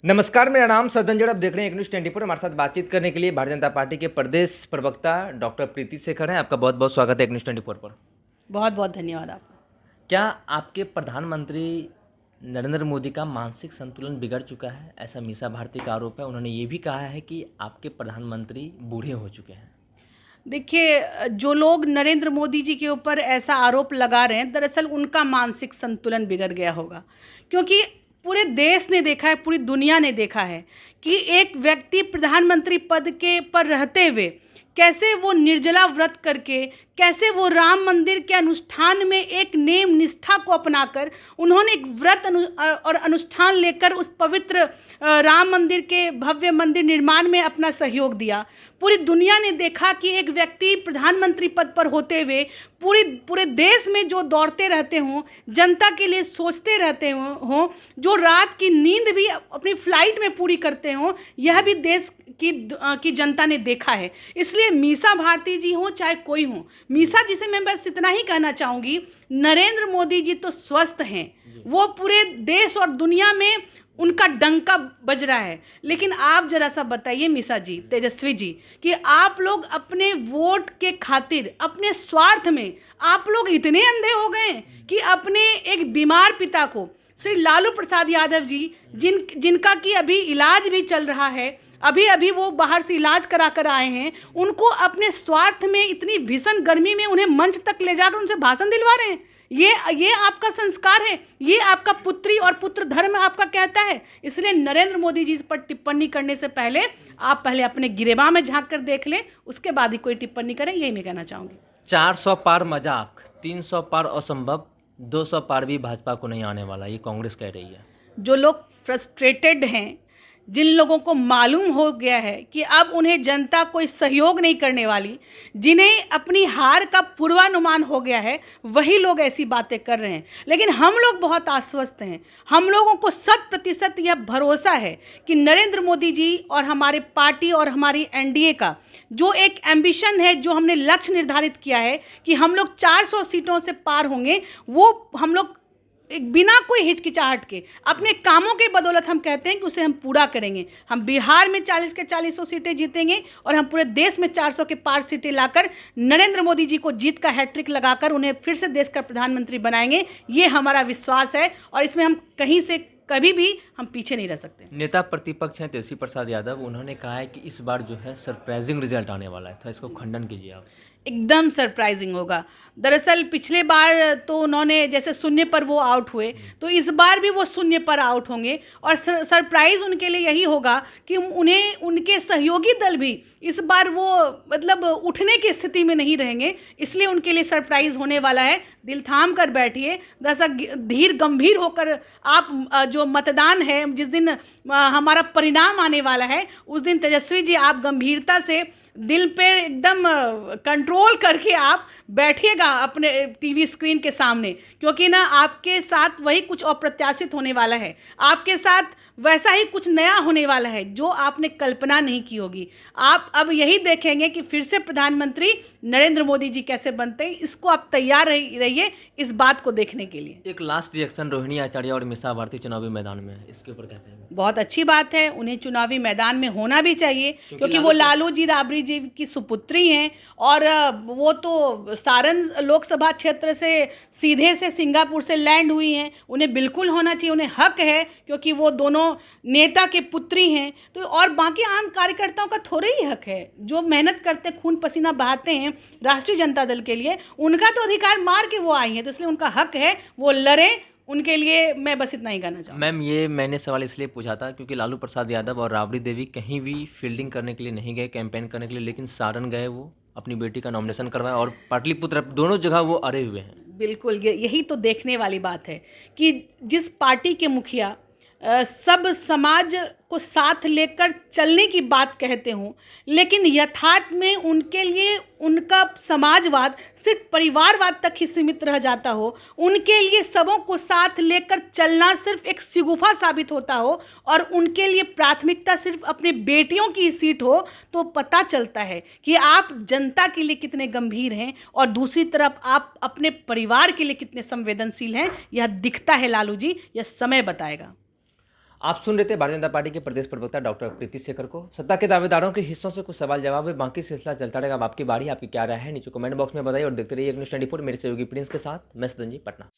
नमस्कार, मेरा नाम सदन जड़। आप देख रहे हैं एक न्यूज़ 24। हमारे साथ बातचीत करने के लिए भारतीय जनता पार्टी के प्रदेश प्रवक्ता डॉक्टर प्रीति शेखर हैं। आपका बहुत बहुत स्वागत है एक न्यूज़ 24 पर। बहुत बहुत धन्यवाद आपका। क्या आपके प्रधानमंत्री नरेंद्र मोदी का मानसिक संतुलन बिगड़ चुका है? ऐसा मीसा भारती का आरोप है। उन्होंने ये भी कहा है कि आपके प्रधानमंत्री बूढ़े हो चुके हैं। देखिए, जो लोग नरेंद्र मोदी जी के ऊपर ऐसा आरोप लगा रहे हैं, दरअसल उनका मानसिक संतुलन बिगड़ गया होगा। क्योंकि पूरे देश ने देखा है, पूरी दुनिया ने देखा है कि एक व्यक्ति प्रधानमंत्री पद के पर रहते हुए कैसे वो निर्जला व्रत करके, कैसे वो राम मंदिर के अनुष्ठान में एक नेम निष्ठा को अपनाकर उन्होंने एक व्रत और अनुष्ठान लेकर उस पवित्र राम मंदिर के भव्य मंदिर निर्माण में अपना सहयोग दिया। पूरी दुनिया ने देखा कि एक व्यक्ति प्रधानमंत्री पद पर होते हुए पूरे देश में जो दौड़ते रहते हों, जनता के लिए सोचते रहते हों, जो रात की नींद भी अपनी फ्लाइट में पूरी करते हों, यह भी देश की जनता ने देखा है। इसलिए मीसा भारती जी हों चाहे कोई हो, मीसा जी से मैं बस इतना ही कहना चाहूँगी, नरेंद्र मोदी जी तो स्वस्थ हैं, वो पूरे देश और दुनिया में उनका डंका बज रहा है। लेकिन आप जरा सा बताइए मीसा जी, तेजस्वी जी, कि आप लोग अपने वोट के खातिर, अपने स्वार्थ में आप लोग इतने अंधे हो गए कि अपने एक बीमार पिता को, श्री लालू प्रसाद यादव जी, जिनका कि अभी इलाज भी चल रहा है, अभी वो बाहर से इलाज करा कर आए हैं, उनको अपने स्वार्थ में इतनी भीषण गर्मी में उन्हें मंच तक ले जाकर उनसे भाषण दिलवा रहे हैं। ये आपका संस्कार है? ये आपका पुत्री और पुत्र धर्म आपका कहता है? इसलिए नरेंद्र मोदी जी पर टिप्पणी करने से पहले आप पहले अपने गिरेबां में झांक कर देख लें, उसके बाद ही कोई टिप्पणी करें, यही मैं कहना चाहूँगी। 400 पार मजाक, 300 पार असंभव, 200 पार भी भाजपा को नहीं आने वाला, ये कांग्रेस कह रही है। जो लोग फ्रस्ट्रेटेड हैं, जिन लोगों को मालूम हो गया है कि अब उन्हें जनता कोई सहयोग नहीं करने वाली, जिन्हें अपनी हार का पूर्वानुमान हो गया है, वही लोग ऐसी बातें कर रहे हैं। लेकिन हम लोग बहुत आश्वस्त हैं। हम लोगों को 100% यह भरोसा है कि नरेंद्र मोदी जी और हमारे पार्टी और हमारी एनडीए का जो एक एम्बिशन है, जो हमने लक्ष्य निर्धारित किया है कि हम लोग 400 सीटों से पार होंगे, वो हम लोग एक बिना कोई हिचकिचाहट के अपने कामों के बदौलत हम कहते हैं कि उसे हम पूरा करेंगे। हम बिहार में 40 के 40 सीटें जीतेंगे और हम पूरे देश में 400 के पार सीटें लाकर नरेंद्र मोदी जी को जीत का हैट्रिक लगाकर उन्हें फिर से देश का प्रधानमंत्री बनाएंगे। ये हमारा विश्वास है और इसमें हम कहीं से कभी भी हम पीछे नहीं रह सकते। नेता प्रतिपक्ष हैं तेजस्वी प्रसाद यादव, उन्होंने कहा है कि इस बार जो है सरप्राइजिंग रिजल्ट आने वाला है, तो इसको खंडन कीजिए आप। एकदम सरप्राइजिंग होगा। दरअसल पिछले बार तो उन्होंने जैसे शून्य पर वो आउट हुए, तो इस बार भी वो शून्य पर आउट होंगे और सरप्राइज़ उनके लिए यही होगा कि उन्हें उनके सहयोगी दल भी इस बार वो मतलब उठने की स्थिति में नहीं रहेंगे। इसलिए उनके लिए सरप्राइज़ होने वाला है। दिल थाम कर बैठिए, दरअसल धीर गंभीर होकर आप जो मतदान है, जिस दिन हमारा परिणाम आने वाला है, उस दिन तेजस्वी जी आप गंभीरता से दिल पे एकदम कंट्रोल करके आप बैठिएगा अपने टीवी स्क्रीन के सामने, क्योंकि ना आपके साथ वही कुछ अप्रत्याशित होने वाला है। आपके साथ वैसा ही कुछ नया होने वाला है जो आपने कल्पना नहीं की होगी। आप अब यही देखेंगे कि फिर से प्रधानमंत्री नरेंद्र मोदी जी कैसे बनते हैं। इसको आप तैयार रहिए इस बात को देखने के लिए। एक लास्ट रिएक्शन, रोहिणी आचार्य और मीसा भारती चुनावी मैदान में है, इसके ऊपर कहते हैं? बहुत अच्छी बात है, उन्हें चुनावी मैदान में होना भी चाहिए, क्योंकि वो लालू जी राबड़ी जी की सुपुत्री हैं और वो तो सारण लोकसभा क्षेत्र से सीधे से सिंगापुर से लैंड हुई हैं। उन्हें बिल्कुल होना चाहिए, उन्हें हक है, क्योंकि वो दोनों नेता के पुत्री हैं। तो और बाकी आम कार्यकर्ताओं का थोड़े ही हक है, जो मेहनत करते, खून पसीना बहाते हैं राष्ट्रीय जनता दल के लिए, उनका तो अधिकार मार के वो आई हैं, तो इसलिए उनका हक है वो लड़े। उनके लिए मैं बस इतना ही कहना चाहूँगा। मैम, ये मैंने सवाल इसलिए पूछा था क्योंकि लालू प्रसाद यादव और राबड़ी देवी कहीं भी फील्डिंग करने के लिए नहीं गए, कैंपेन करने के लिए, लेकिन सारण गए, वो अपनी बेटी का नॉमिनेशन करवाया और पाटलिपुत्र, दोनों जगह वो अड़े हुए हैं। बिल्कुल, यही तो देखने वाली बात है कि जिस पार्टी के मुखिया सब समाज को साथ लेकर चलने की बात कहते हों, लेकिन यथार्थ में उनके लिए उनका समाजवाद सिर्फ परिवारवाद तक ही सीमित रह जाता हो, उनके लिए सबों को साथ लेकर चलना सिर्फ एक शिगुफा साबित होता हो और उनके लिए प्राथमिकता सिर्फ अपने बेटियों की सीट हो, तो पता चलता है कि आप जनता के लिए कितने गंभीर हैं और दूसरी तरफ आप अपने परिवार के लिए कितने संवेदनशील हैं। यह दिखता है लालू जी, यह समय बताएगा। आप सुन रहे थे भारतीय जनता पार्टी के प्रदेश प्रवक्ता डॉक्टर प्रीति शेखर को। सत्ता के दावेदारों के हिस्सों से कुछ सवाल जवाब है, बाकी सिलसिला चलता रहेगा। अब आपकी बारी, आपकी क्या राय है नीचे कमेंट बॉक्स में बताइए और देखते रहिए न्यूज़ 24 मेरे सहयोगी प्रिंस के साथ। मैं सतन जी, पटना।